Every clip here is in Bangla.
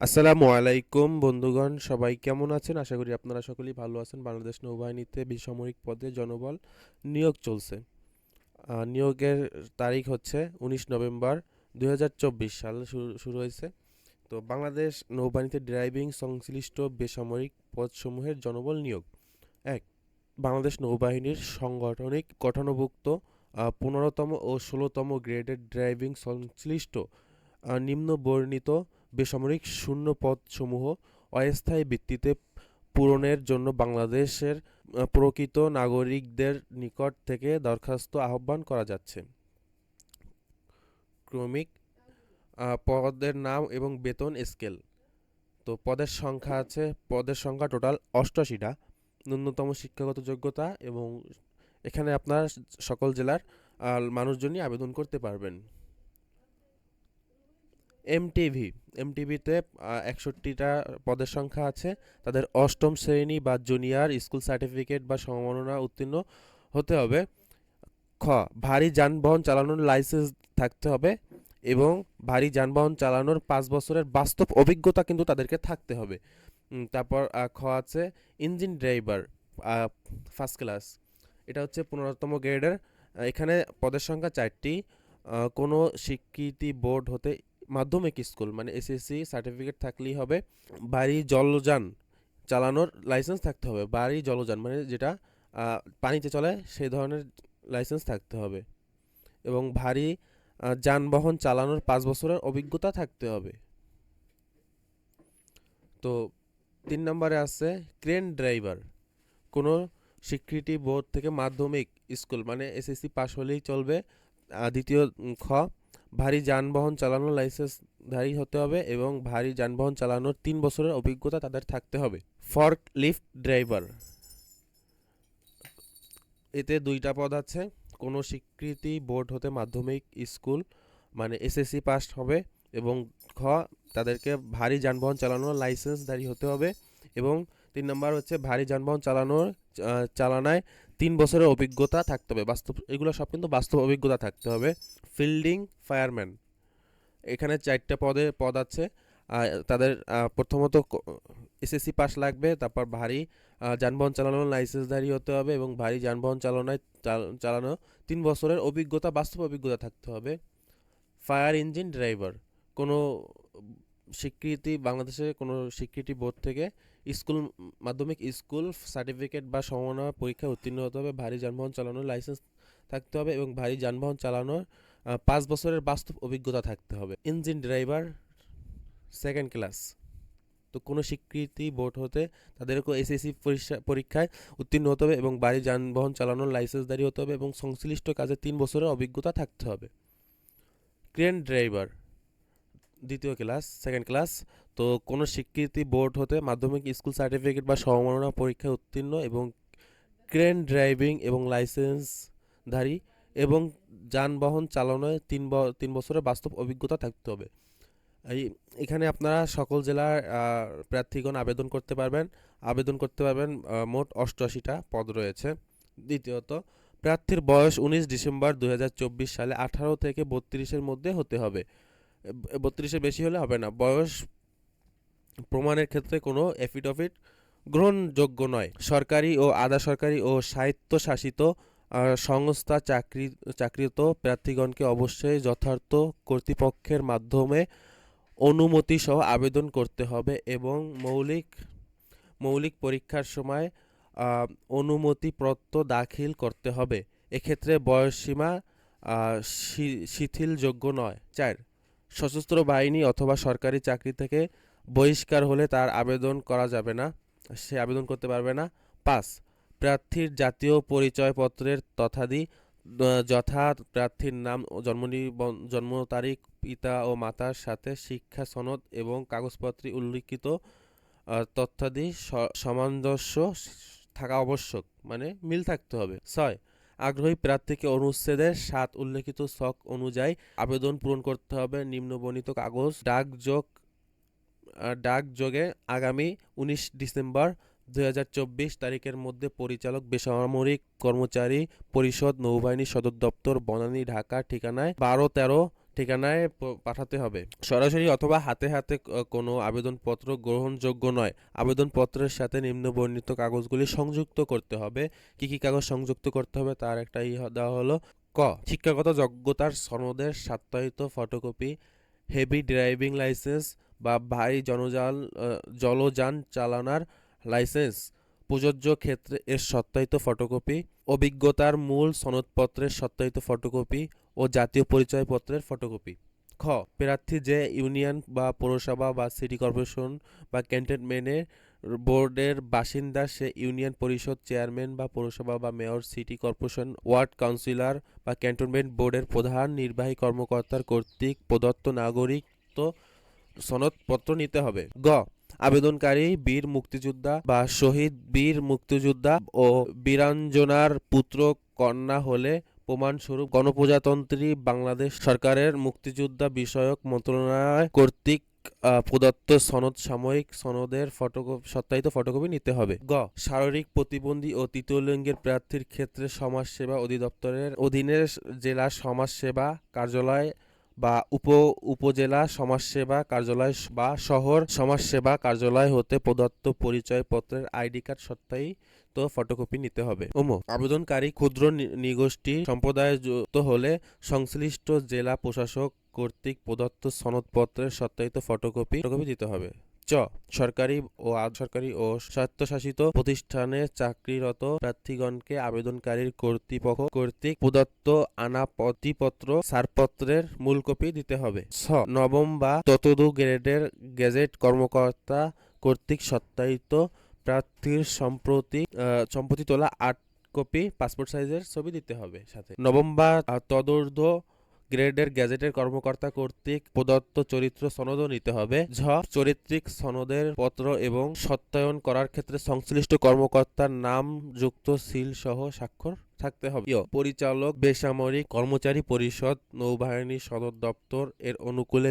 আসসালামু আলাইকুম বন্ধুগণ, সবাই কেমন আছেন? আশা করি আপনারা সকলেই ভালো আছেন। বাংলাদেশ নৌবাহিনীতে বেসামরিক পদে জনবল নিয়োগ চলছে। নিয়োগের তারিখ হচ্ছে 19 নভেম্বর 2024 সাল শুরু হয়েছে। তো বাংলাদেশ নৌবাহিনীতে ড্রাইভিং সংশ্লিষ্ট বেসামরিক পদসমূহের জনবল নিয়োগ। ১. বাংলাদেশ নৌবাহিনীর সাংগঠনিক গঠনভুক্ত 15তম ও 16তম গ্রেডের ড্রাইভিং সংশ্লিষ্ট নিম্নবর্ণিত বেসামরিক শূন্য পদসমূহ অস্থায়ী ভিত্তিতে পূরণের জন্য বাংলাদেশের প্রকৃত নাগরিকদের নিকট থেকে দরখাস্ত আহ্বান করা যাচ্ছে। ক্রমিক পদের নাম এবং বেতন স্কেল। তো পদের সংখ্যা টোটাল 88টা। ন্যূনতম শিক্ষাগত যোগ্যতা, এবং এখানে আপনার সকল জেলার মানুষজনই আবেদন করতে পারবেন। এমটিভি এমটিভিতে 61টা পদের সংখ্যা আছে। তাদের অষ্টম শ্রেণী বা জুনিয়র স্কুল সার্টিফিকেট বা সমমাননা উত্তীর্ণ হতে হবে। খ. ভারী যানবাহন চালানোর লাইসেন্স থাকতে হবে এবং ভারী যানবাহন চালানোর 5 বছরের বাস্তব অভিজ্ঞতা কিন্তু তাদেরকে থাকতে হবে। তারপর খ আছে ইঞ্জিন ড্রাইভার, ফার্স্ট ক্লাস। এটা হচ্ছে 15তম গ্রেডের। এখানে পদের সংখ্যা 4টি। কোনো স্বীকৃতি বোর্ড হতে মাধ্যমিক স্কুল মানে এসএসসি সার্টিফিকেট থাকলেই হবে। ভারী জলযান চালানোর লাইসেন্স থাকতে হবে। ভারী জলযান মানে যেটা পানিতে চলে সেই ধরনের লাইসেন্স থাকতে হবে, এবং ভারী যানবাহন চালানোর 5 বছরের অভিজ্ঞতা থাকতে হবে। তো 3 নম্বরে আছে ক্রেন ড্রাইভার। কোনো স্বীকৃতি বোর্ড থেকে মাধ্যমিক স্কুল মানে এসএসসি পাস হলেই চলবে। দ্বিতীয় খ. ভারী যানবাহন চালানোর লাইসেন্সধারী হতে হবে এবং ভারী যানবাহন চালানোর 3 বছরের অভিজ্ঞতা তাদের থাকতে হবে। ফর্ক লিফট ড্রাইভার, এতে 2টা পদ আছে। কোনো স্বীকৃতি বোর্ড হতে মাধ্যমিক স্কুল মানে এসএসসি পাস হবে, এবং খ. তাদেরকে ভারী যানবাহন চালানোর লাইসেন্সধারী হতে হবে, এবং 3 নম্বর হচ্ছে ভারী যানবাহন চালানায় 3 বছরের অভিজ্ঞতা থাকতে হবে। এগুলো সব কিন্তু বাস্তব অভিজ্ঞতা থাকতে হবে। ফিল্ডিং ফায়ারম্যান, এখানে 4টা পদ আছে। তাদের প্রথমত এসএসসি পাস লাগবে, তারপর ভারী যানবাহন চালানোর লাইসেন্সধারী হতে হবে এবং ভারী যানবাহন চালানো 3 বছরের অভিজ্ঞতা, বাস্তব অভিজ্ঞতা থাকতে হবে। ফায়ার ইঞ্জিন ড্রাইভার, কোনো বাংলাদেশে কোনো স্বীকৃতি বোর্ড থেকে স্কুল মাধ্যমিক স্কুল সার্টিফিকেট বা সমমাননা পরীক্ষায় উত্তীর্ণ হতে হবে। ভারী যানবাহন চালানোর লাইসেন্স থাকতে হবে এবং ভারী যানবাহন চালানোর 5 বছরের বাস্তব অভিজ্ঞতা থাকতে হবে। ইঞ্জিন ড্রাইভার সেকেন্ড ক্লাস, তো কোনো স্বীকৃতি বোর্ড হতে তাদেরকেও এসএসসি পরীক্ষায় উত্তীর্ণ হতে হবে এবং ভারী যানবাহন চালানোর লাইসেন্সধারী হতে হবে এবং সংশ্লিষ্ট কাজে 3 বছরের অভিজ্ঞতা থাকতে হবে। ক্রেন ড্রাইভার দ্বিতীয় ক্লাস, সেকেন্ড ক্লাস, তো কোনো স্বীকৃতি বোর্ড হতে মাধ্যমিক স্কুল সার্টিফিকেট বা সমমাননা পরীক্ষায় উত্তীর্ণ এবং ক্রেন ড্রাইভিং এবং লাইসেন্সধারী এবং যানবাহন চালানোয় 3 বছরের বাস্তব অভিজ্ঞতা থাকতে হবে। এখানে আপনারা সকল জেলার প্রার্থীগণ আবেদন করতে পারবেন। মোট 88টা পদ রয়েছে। দ্বিতীয়ত, প্রার্থীর বয়স 19 ডিসেম্বর 2024 সালে 18 থেকে 32-এর মধ্যে হতে হবে। 32-এর বেশি হলে হবে না। বয়স প্রমাণের ক্ষেত্রে কোনো এফিডেভিট গ্রহণযোগ্য নয়। সরকারি ও আধা সরকারি ও স্বায়ত্তশাসিত সংস্থা চাকরিরত প্রার্থীগণকে অবশ্যই যথার্থ কর্তৃপক্ষের মাধ্যমে অনুমতি সহ আবেদন করতে হবে এবং মৌলিক পরীক্ষার সময় অনুমতিপত্র দাখিল করতে হবে। এক্ষেত্রে বয়সসীমা শিথিলযোগ্য নয়। 4. সশস্ত্র বাহিনী অথবা সরকারি চাকরি থেকে বহিষ্কার হলে তার আবেদন করা যাবে না, সে আবেদন করতে পারবে না। 5. প্রার্থীর জাতীয় পরিচয়পত্রের তথ্যাদি যথা প্রার্থীর নাম, জন্ম তারিখ, পিতা ও মাতার সাথে শিক্ষা সনদ এবং কাগজপত্রে উল্লিখিত তথ্যাদি সামঞ্জস্য থাকা আবশ্যক, মানে মিল থাকতে হবে। 6. আগ্রহী প্রার্থীকে অনুচ্ছেদের 7 উল্লেখিত ছক অনুযায়ী আবেদন পূরণ করতে হবে। নিম্নবর্ণিত কাগজ ডাকযোগে আগামী 19 ডিসেম্বর 2024 তারিখের মধ্যে পরিচালক, বেসামরিক কর্মচারী পরিষদ, নৌবাহিনী সদর দপ্তর, বনানী, ঢাকা ঠিকানায় 12-13 ঠিকানায় পাঠাতে হবে। সরাসরি অথবা হাতে হাতে কোনো আবেদনপত্র গ্রহণযোগ্য নয়। আবেদনপত্রের সাথে নিম্নবর্ণিত কাগজগুলি সংযুক্ত করতে হবে। কি কি কাগজ সংযুক্ত করতে হবে তার একটা দেওয়া হলো। ক, শিক্ষাগত যোগ্যতার সনদের সত্যায়িত ফটোকপি, হেভি ড্রাইভিং লাইসেন্স বা ভারী জলযান চালানোর লাইসেন্স প্রযোজ্য ক্ষেত্রে এর সত্যায়িত ফটোকপি, অভিজ্ঞতার মূল সনদপত্রের সত্যায়িত ফটোকপি ও জাতীয় পরিচয়পত্রের ফটোকপি। খ, প্রার্থী যে ইউনিয়ন বা পৌরসভা বা সিটি কর্পোরেশন বা ক্যান্টনমেন্টের বোর্ডের বাসিন্দা সে ইউনিয়ন পরিষদ চেয়ারম্যান বা পৌরসভা বা mayor, city corporation, ward councillor বা ক্যান্টনমেন্ট বোর্ডের প্রধান নির্বাহী কর্মকর্তার কর্তৃক প্রদত্ত নাগরিকত্ব সনদপত্র নিতে হবে। গ, আবেদনকারী বীর মুক্তিযোদ্ধা বা শহীদ বীর মুক্তিযোদ্ধা ও বীরাঞ্জনার পুত্র কন্যা হলে প্রমাণস্বরূপ গণপ্রজাতন্ত্রী বাংলাদেশ সরকারের মুক্তিযোদ্ধা বিষয়ক মন্ত্রণালয় কর্তৃক প্রদত্ত সাময়িক সনদের সত্যায়িত ফটোকপি নিতে হবে। গ, শারীরিক প্রতিবন্ধী ও তৃতীয় লিঙ্গের প্রার্থীর ক্ষেত্রে সমাজসেবা অধিদপ্তরের অধীনে জেলা সমাজসেবা কার্যালয় বা উপজেলা সমাজসেবা কার্যালয় বা শহর সমাজসেবা কার্যালয় হতে প্রদত্ত পরিচয়পত্রের আইডি কার্ড সত্যায়িত ফটোকপি নিতে হবে। আবেদনকারী ক্ষুদ্র নৃগোষ্ঠী সম্প্রদায়যুক্ত হলে সংশ্লিষ্ট জেলা প্রশাসক কর্তৃক প্রদত্ত সনদপত্রের সত্যায়িত ফটোকপি দিতে হবে। চ, সরকারি ও আধা-সরকারি ও স্বায়ত্তশাসিত প্রতিষ্ঠানে চাকরিরত প্রার্থীগণকে আবেদনকারীর কর্তৃপক্ষ কর্তৃক প্রদত্ত আনাপত্তিপত্র ছাড়পত্রের মূল কপি দিতে হবে। ছ, নবম বা ততোধিক গ্রেডের গেজেট কর্মকর্তা কর্তৃক সত্যায়িত প্রার্থীর সম্প্রতি তোলা 8 কপি পাসপোর্ট সাইজের ছবি দিতে হবে সাথে। নবম বা তদূর্ধ্ব গ্রেডের গেজেটের কর্মকর্তা কর্তৃক প্রদত্ত চরিত্র সনদও নিতে হবে। ঝ, চরিত্রিক সনদের পত্র এবং সত্যায়ন করার ক্ষেত্রে সংশ্লিষ্ট কর্মকর্তার নাম যুক্ত সিল সহ স্বাক্ষর থাকতে হবে। পরিচালক বেসামরিক কর্মচারী পরিষদ নৌবাহিনী সদর দপ্তর এর অনুকূলে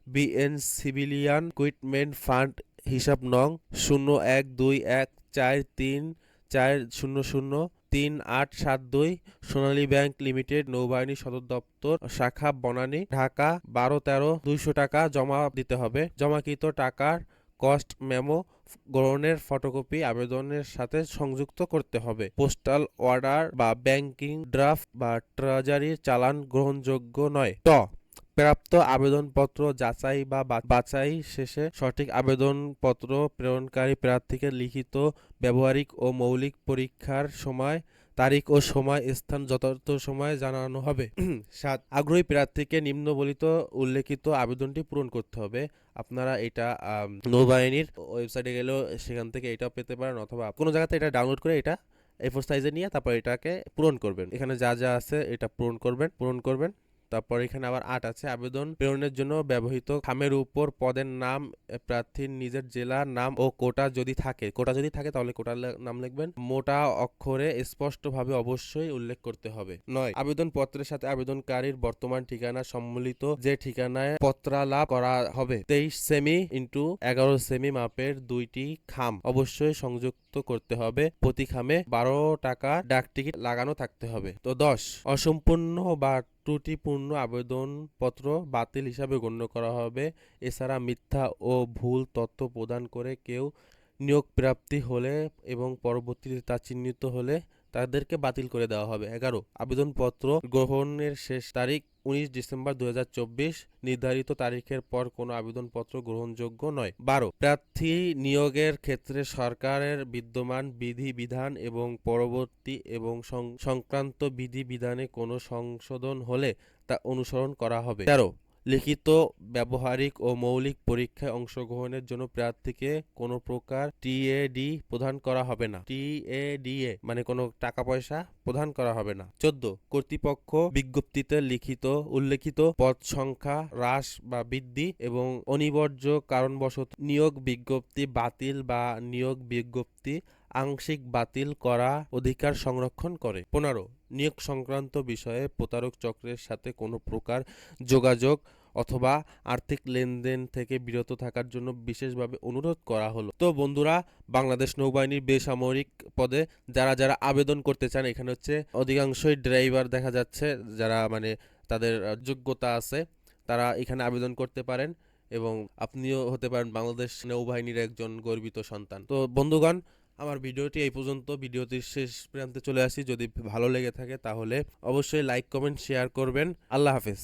বিএন সিভিলিয়ান ইকুইপমেন্ট ফান্ড হিসাব নং 0121434003 সোনালী ব্যাংক লিমিটেড নৌবাহিনী সদর দপ্তর শাখা বনানী ঢাকা 12-13-200 টাকা জমা দিতে হবে। জমাকৃত টাকার কস্ট মেমো গ্রহণের ফটোকপি আবেদনের সাথে সংযুক্ত করতে হবে। পোস্টাল অর্ডার বা ব্যাংকিং ড্রাফট বা ট্রেজারির চালান গ্রহণযোগ্য নয়। ট, প্রাপ্ত আবেদনপত্র যাচাই বা বাছাই শেষে সঠিক আবেদনপত্র প্রেরণকারী প্রার্থীকে লিখিত ব্যবহারিক ও মৌলিক পরীক্ষার সময় তারিখ ও সময় স্থান যথাযথ সময়ে জানানো হবে। ৭, আগ্রহী প্রার্থীকে নিম্নবলিত উল্লেখিত আবেদনটি পূরণ করতে হবে। আপনারা এটা নৌবাহিনীর ওয়েবসাইটে গেলেও সেখান থেকে এটাও পেতে পারেন, অথবা কোনো জায়গাতে এটা ডাউনলোড করে এটা A4 সাইজে নিয়ে তারপর এটাকে পূরণ করবেন। এখানে যা যা আছে এটা পূরণ করবেন। তারপর এখানে আবার 8 আছে, আবেদন প্রেরণের জন্য ব্যবহৃত খামের উপর পদের নাম, প্রার্থীর নিজের জেলার নাম ও কোটা যদি থাকে তাহলে কোটার নাম লিখবেন। মোটা অক্ষরে স্পষ্টভাবে অবশ্যই উল্লেখ করতে হবে। 9, আবেদনপত্রের সাথে আবেদনকারীর বর্তমান ঠিকানা সম্মিলিত যে ঠিকানায় পত্রালাপ করা হবে 23 সেমি × 11 সেমি মাপের 2টি খাম অবশ্যই সংযুক্ত করতে হবে। প্রতি খামে 12 টাকার ডাকটিকিট লাগানো থাকতে হবে। তো 10, অসম্পূর্ণ বা ত্রুটিপূর্ণ আবেদনপত্র বাতিল হিসাবে গণ্য করা হবে। এছাড়া মিথ্যা ও ভুল তথ্য প্রদান করে কেউ নিয়োগ প্রাপ্তি হলে এবং পরবর্তীতে তা চিহ্নিত হলে তাদেরকে বাতিল করে দেওয়া হবে। 11, আবেদনপত্র গ্রহণের শেষ তারিখ 19 ডিসেম্বর 2024। নির্ধারিত তারিখের পর কোনো আবেদনপত্র গ্রহণযোগ্য নয়। 12, প্রার্থী নিয়োগের ক্ষেত্রে সরকারের বিদ্যমান বিধিবিধান এবং পরবর্তী এবং সংক্রান্ত বিধিবিধানে কোনো সংশোধন হলে তা অনুসরণ করা হবে। 13, লিখিত ব্যবহারিক ও মৌলিক পরীক্ষায় অংশগ্রহণের জন্য প্রার্থীকে কোনো প্রকার টিএডি প্রদান করা হবে না। টিএডিএ মানে কোনো টাকা পয়সা প্রদান করা হবে না। 14, কর্তৃপক্ষ বিজ্ঞপ্তিতে উল্লেখিত পদ সংখ্যা হ্রাস বা বৃদ্ধি এবং অনিবার্য কারণবশত নিয়োগ বিজ্ঞপ্তি বাতিল বা নিয়োগ বিজ্ঞপ্তি আংশিক বাতিল করা অধিকার সংরক্ষণ করে। 15, নিয়োগ সংক্রান্ত বিষয়ে প্রতারক চক্রের সাথে কোনো প্রকার যোগাযোগ অথবা আর্থিক লেনদেন থেকে বিরত থাকার জন্য বিশেষভাবে অনুরোধ করা হলো। তো বন্ধুরা, বাংলাদেশ নৌবাহিনীর বেসামরিক পদে যারা আবেদন করতে চান, এখানে হচ্ছে অধিকাংশই ড্রাইভার দেখা যাচ্ছে, যারা মানে তাদের যোগ্যতা আছে, তারা এখানে আবেদন করতে পারেন এবং আপনিও হতে পারেন বাংলাদেশ নৌবাহিনীর একজন গর্বিত সন্তান। তো বন্ধুগণ, আমার ভিডিওটি এই পর্যন্ত। ভিডিওটির শেষ প্রান্তে চলে আসি। যদি ভালো লেগে থাকে তাহলে অবশ্যই লাইক, কমেন্ট, শেয়ার করবেন। আল্লাহ হাফেজ।